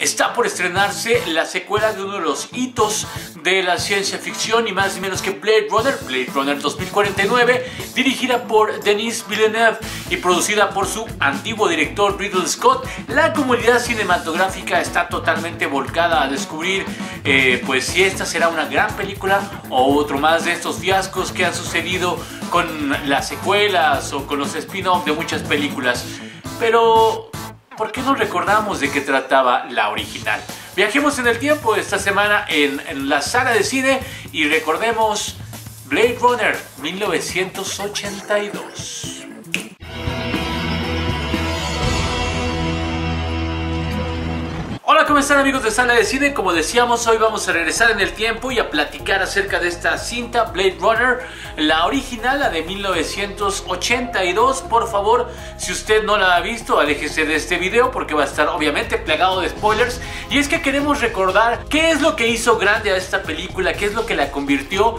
Está por estrenarse la secuela de uno de los hitos de la ciencia ficción, ni más ni menos que Blade Runner 2049, dirigida por Denis Villeneuve y producida por su antiguo director Ridley Scott. La comunidad cinematográfica está totalmente volcada a descubrir pues si esta será una gran película o otro más de estos fiascos que han sucedido con las secuelas o con los spin-off de muchas películas. Pero ¿por qué no recordamos de qué trataba la original? Viajemos en el tiempo esta semana en la sala de cine y recordemos Blade Runner 1982. Hola, ¿cómo están amigos de Sala de Cine? Como decíamos, hoy vamos a regresar en el tiempo y a platicar acerca de esta cinta Blade Runner, la original, la de 1982. Por favor, si usted no la ha visto, aléjese de este video porque va a estar obviamente plagado de spoilers. Y es que queremos recordar qué es lo que hizo grande a esta película, qué es lo que la convirtió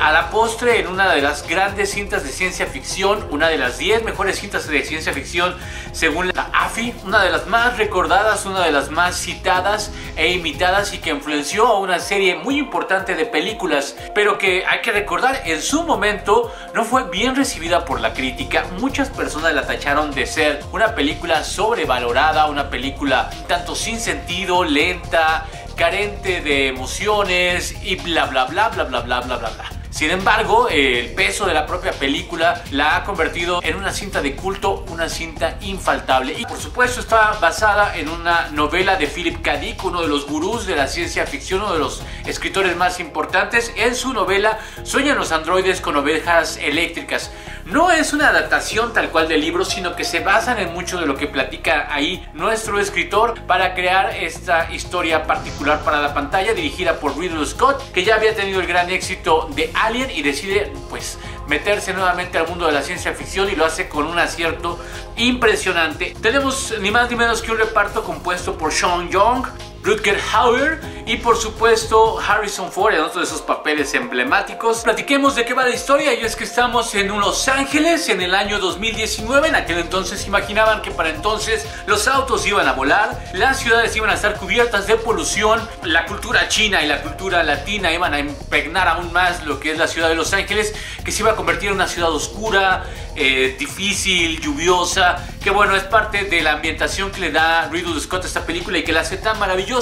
a la postre en una de las grandes cintas de ciencia ficción, una de las 10 mejores cintas de ciencia ficción según la AFI, una de las más recordadas, una de las más citadas e imitadas y que influenció a una serie muy importante de películas, pero que hay que recordar en su momento no fue bien recibida por la crítica. Muchas personas la tacharon de ser una película sobrevalorada, una película tanto sin sentido, lenta, carente de emociones y bla bla bla bla bla bla bla bla bla. Sin embargo, el peso de la propia película la ha convertido en una cinta de culto, una cinta infaltable. Y por supuesto está basada en una novela de Philip K. Dick, uno de los gurús de la ciencia ficción, uno de los escritores más importantes. En su novela Sueñan los androides con ovejas eléctricas. No es una adaptación tal cual del libro, sino que se basan en mucho de lo que platica ahí nuestro escritor para crear esta historia particular para la pantalla, dirigida por Ridley Scott, que ya había tenido el gran éxito de Alien y decide pues meterse nuevamente al mundo de la ciencia ficción y lo hace con un acierto impresionante. Tenemos ni más ni menos que un reparto compuesto por Sean Young, Rutger Hauer y por supuesto Harrison Ford en otro de esos papeles emblemáticos. Platiquemos de qué va la historia, y es que estamos en Los Ángeles en el año 2019. En aquel entonces imaginaban que para entonces los autos iban a volar, las ciudades iban a estar cubiertas de polución, la cultura china y la cultura latina iban a impregnar aún más lo que es la ciudad de Los Ángeles, que se iba a convertir en una ciudad oscura, difícil, lluviosa, que bueno, es parte de la ambientación que le da Ridley Scott a esta película y que la hace tan maravillosa.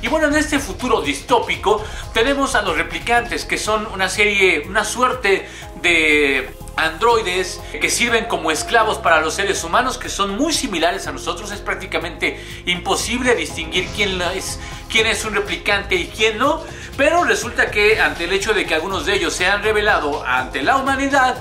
Y bueno, en este futuro distópico tenemos a los replicantes, que son una suerte de androides que sirven como esclavos para los seres humanos, que son muy similares a nosotros. Es prácticamente imposible distinguir quién es un replicante y quién no, pero resulta que ante el hecho de que algunos de ellos se han revelado ante la humanidad,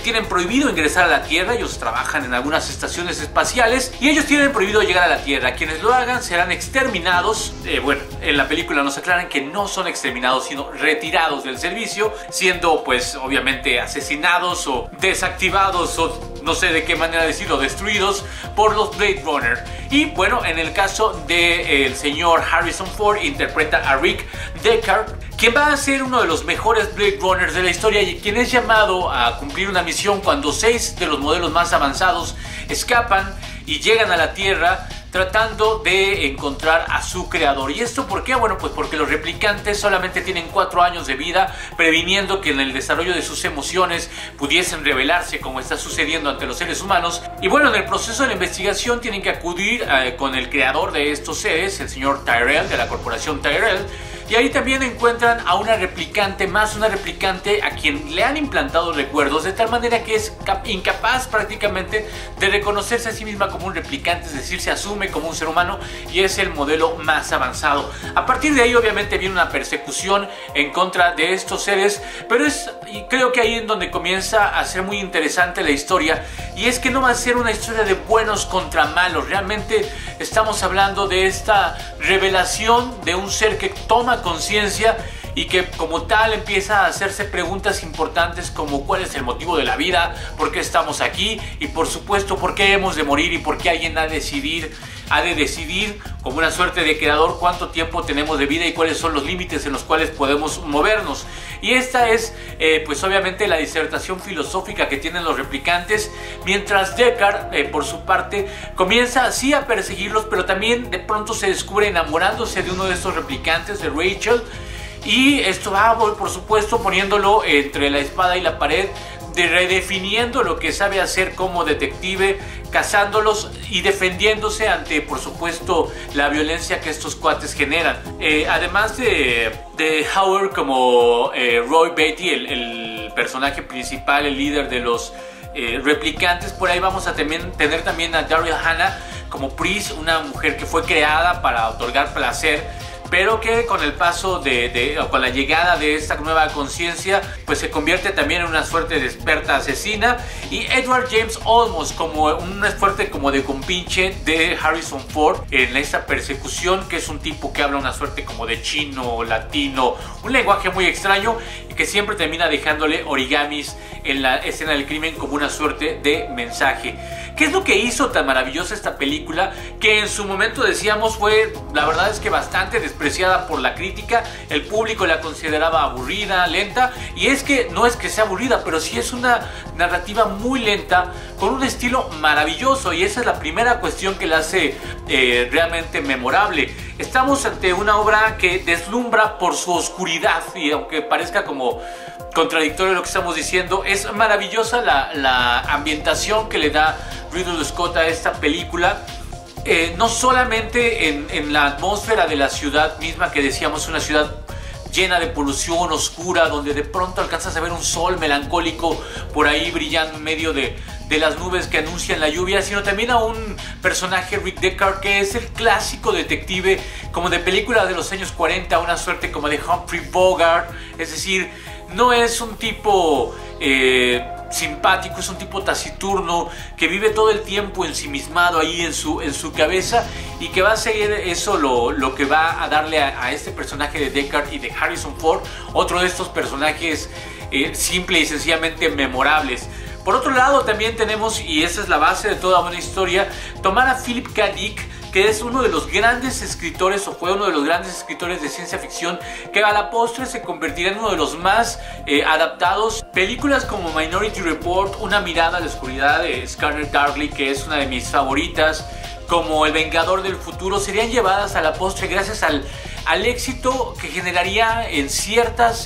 tienen prohibido ingresar a la Tierra. Ellos trabajan en algunas estaciones espaciales y ellos tienen prohibido llegar a la Tierra. Quienes lo hagan serán exterminados. Bueno, en la película nos aclaran que no son exterminados, sino retirados del servicio, siendo pues obviamente asesinados o desactivados o no sé de qué manera decirlo, destruidos por los Blade Runner. Y bueno, en el caso del señor Harrison Ford, interpreta a Rick Deckard, quien va a ser uno de los mejores Blade Runners de la historia y quien es llamado a cumplir una misión cuando 6 de los modelos más avanzados escapan y llegan a la Tierra tratando de encontrar a su creador. ¿Y esto por qué? Bueno, pues porque los replicantes solamente tienen 4 años de vida, previniendo que en el desarrollo de sus emociones pudiesen revelarse como está sucediendo ante los seres humanos. Y bueno, en el proceso de la investigación tienen que acudir con el creador de estos seres, el señor Tyrell, de la corporación Tyrell. Y ahí también encuentran a una replicante más, una replicante a quien le han implantado recuerdos de tal manera que es incapaz prácticamente de reconocerse a sí misma como un replicante, es decir, se asume como un ser humano y es el modelo más avanzado. A partir de ahí obviamente viene una persecución en contra de estos seres, pero creo que ahí es donde comienza a ser muy interesante la historia, y es que no va a ser una historia de buenos contra malos. Realmente estamos hablando de esta revelación de un ser que toma conciencia y que como tal empieza a hacerse preguntas importantes como cuál es el motivo de la vida, por qué estamos aquí y por supuesto por qué hemos de morir y por qué alguien ha de decidir como una suerte de creador cuánto tiempo tenemos de vida y cuáles son los límites en los cuales podemos movernos. Y esta es pues obviamente la disertación filosófica que tienen los replicantes, mientras Deckard por su parte comienza así a perseguirlos, pero también de pronto se descubre enamorándose de uno de estos replicantes, de Rachel, y esto va por supuesto poniéndolo entre la espada y la pared, redefiniendo lo que sabe hacer como detective, cazándolos y defendiéndose ante, por supuesto, la violencia que estos cuates generan. Además de Howard como Roy Batty, el personaje principal, el líder de los replicantes, por ahí vamos a tener también a Daryl Hannah como Pris, una mujer que fue creada para otorgar placer, pero que con el paso con la llegada de esta nueva conciencia, pues se convierte también en una suerte de experta asesina. Y Edward James Olmos como una suerte como de compinche de Harrison Ford en esta persecución, que es un tipo que habla una suerte como de chino, latino, un lenguaje muy extraño y que siempre termina dejándole origamis en la escena del crimen como una suerte de mensaje. ¿Qué es lo que hizo tan maravillosa esta película? Que en su momento decíamos fue, la verdad es que bastante despreciada por la crítica. El público la consideraba aburrida, lenta. Y es que no es que sea aburrida, pero sí es una narrativa muy lenta, con un estilo maravilloso. Y esa es la primera cuestión que la hace realmente memorable. Estamos ante una obra que deslumbra por su oscuridad. Y aunque parezca como contradictorio lo que estamos diciendo, es maravillosa la ambientación que le da Ridley Scott a esta película. No solamente en la atmósfera de la ciudad misma, que decíamos una ciudad llena de polución, oscura, donde de pronto alcanzas a ver un sol melancólico por ahí brillando en medio de las nubes que anuncian la lluvia, sino también a un personaje, Rick Deckard, que es el clásico detective como de película de los años 40, una suerte como de Humphrey Bogart. Es decir, no es un tipo simpático, es un tipo taciturno que vive todo el tiempo ensimismado ahí en su cabeza, y que va a seguir eso lo que va a darle a este personaje de Deckard y de Harrison Ford, otro de estos personajes simple y sencillamente memorables. Por otro lado también tenemos, y esa es la base de toda buena historia, tomar a Philip K. Dick, que es uno de los grandes escritores, o fue uno de los grandes escritores de ciencia ficción, que a la postre se convertirá en uno de los más adaptados. Películas como Minority Report, Una mirada a la oscuridad de Scanner Darkly, que es una de mis favoritas, como El Vengador del Futuro, serían llevadas a la postre gracias al éxito que generaría en ciertos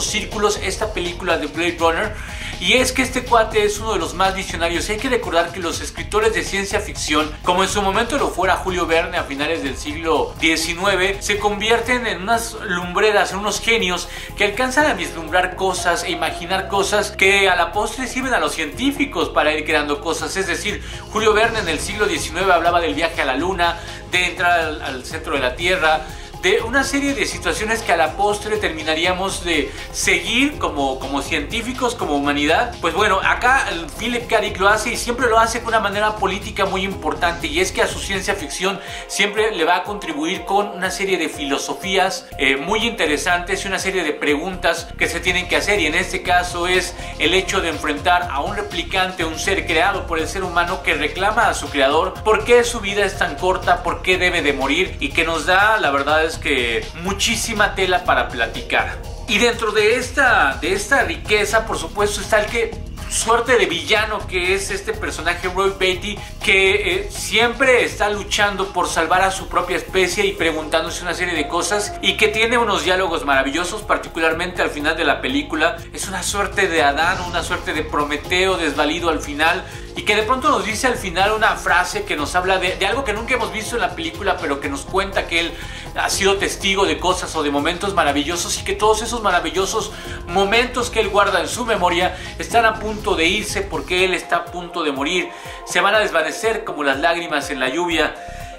círculos esta película de Blade Runner. Y es que este cuate es uno de los más visionarios. Hay que recordar que los escritores de ciencia ficción, como en su momento lo fuera Julio Verne a finales del siglo XIX, se convierten en unas lumbreras, en unos genios que alcanzan a vislumbrar cosas e imaginar cosas que a la postre sirven a los científicos para ir creando cosas. Es decir, Julio Verne en el siglo XIX hablaba del viaje a la luna, de entrar al centro de la Tierra, de una serie de situaciones que a la postre terminaríamos de seguir como científicos, como humanidad. Pues bueno, acá Philip K. Dick lo hace, y siempre lo hace con una manera política muy importante, y es que a su ciencia ficción siempre le va a contribuir con una serie de filosofías muy interesantes y una serie de preguntas que se tienen que hacer, y en este caso es el hecho de enfrentar a un replicante, un ser creado por el ser humano que reclama a su creador por qué su vida es tan corta, por qué debe de morir, y que nos da, la verdad es que muchísima tela para platicar. Y dentro de esta riqueza, por supuesto, está el suerte de villano que es este personaje Roy Batty, que siempre está luchando por salvar a su propia especie y preguntándose una serie de cosas, y que tiene unos diálogos maravillosos, particularmente al final de la película. Es una suerte de Adán, una suerte de Prometeo desvalido al final, y que de pronto nos dice al final una frase que nos habla de algo que nunca hemos visto en la película, pero que nos cuenta que él ha sido testigo de cosas o de momentos maravillosos, y que todos esos maravillosos momentos que él guarda en su memoria están a punto de irse porque él está a punto de morir. Se van a desvanecer como las lágrimas en la lluvia,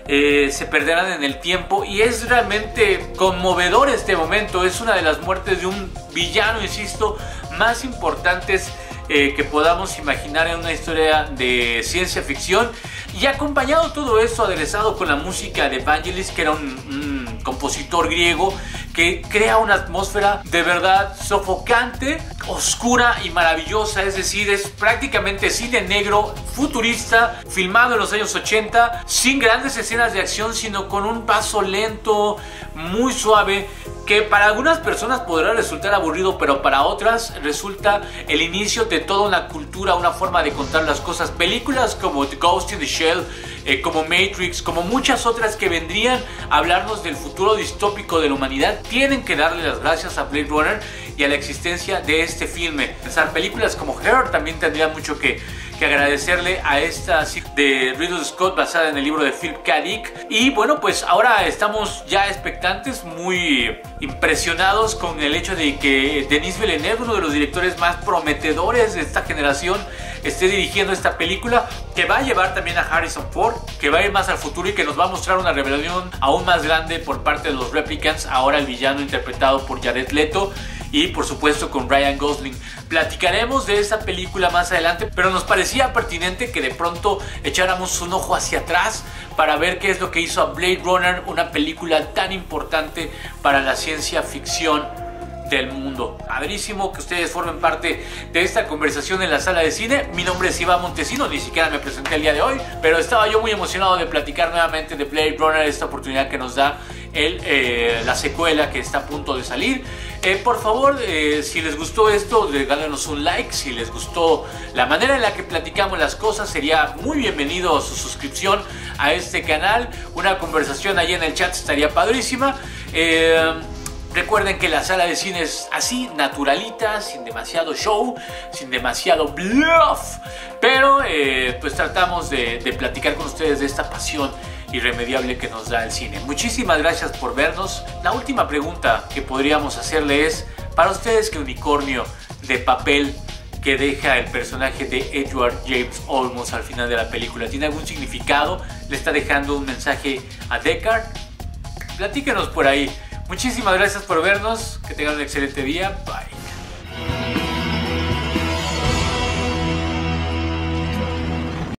se perderán en el tiempo, y es realmente conmovedor este momento. Es una de las muertes de un villano, insisto, más importantes que podamos imaginar en una historia de ciencia ficción. Y acompañado todo esto, aderezado con la música de Vangelis, que era un compositor griego que crea una atmósfera de verdad sofocante, oscura y maravillosa. Es decir, es prácticamente cine negro futurista, filmado en los años 80, sin grandes escenas de acción, sino con un paso lento, muy suave, que para algunas personas podrá resultar aburrido, pero para otras resulta el inicio de toda una cultura, una forma de contar las cosas. Películas como The Ghost in the Shell, como Matrix, como muchas otras que vendrían a hablarnos del futuro distópico de la humanidad, tienen que darle las gracias a Blade Runner y a la existencia de este filme. Pensar películas como Her también tendrían mucho que agradecerle a esta de Ridley Scott, basada en el libro de Philip K. Dick. Y bueno, pues ahora estamos ya expectantes, muy impresionados con el hecho de que Denis Villeneuve, uno de los directores más prometedores de esta generación, esté dirigiendo esta película, que va a llevar también a Harrison Ford, que va a ir más al futuro y que nos va a mostrar una revelación aún más grande por parte de los Replicants, ahora el villano interpretado por Jared Leto, y por supuesto con Ryan Gosling. Platicaremos de esta película más adelante, pero nos parecía pertinente que de pronto echáramos un ojo hacia atrás para ver qué es lo que hizo a Blade Runner, una película tan importante para la ciencia ficción del mundo. Padrísimo que ustedes formen parte de esta conversación en la sala de cine. Mi nombre es Iván Montesino, ni siquiera me presenté el día de hoy, pero estaba yo muy emocionado de platicar nuevamente de Blade Runner, esta oportunidad que nos da la secuela que está a punto de salir. Por favor, si les gustó esto, regálenos un like. Si les gustó la manera en la que platicamos las cosas, sería muy bienvenido su suscripción a este canal. Una conversación ahí en el chat estaría padrísima. Recuerden que la sala de cine es así, naturalita, sin demasiado show, sin demasiado bluff, pero pues tratamos de platicar con ustedes de esta pasión irremediable que nos da el cine. Muchísimas gracias por vernos. La última pregunta que podríamos hacerle es, para ustedes, ¿qué unicornio de papel que deja el personaje de Edward James Olmos al final de la película tiene algún significado? ¿Le está dejando un mensaje a Deckard? Platíquenos por ahí. Muchísimas gracias por vernos, que tengan un excelente día, bye.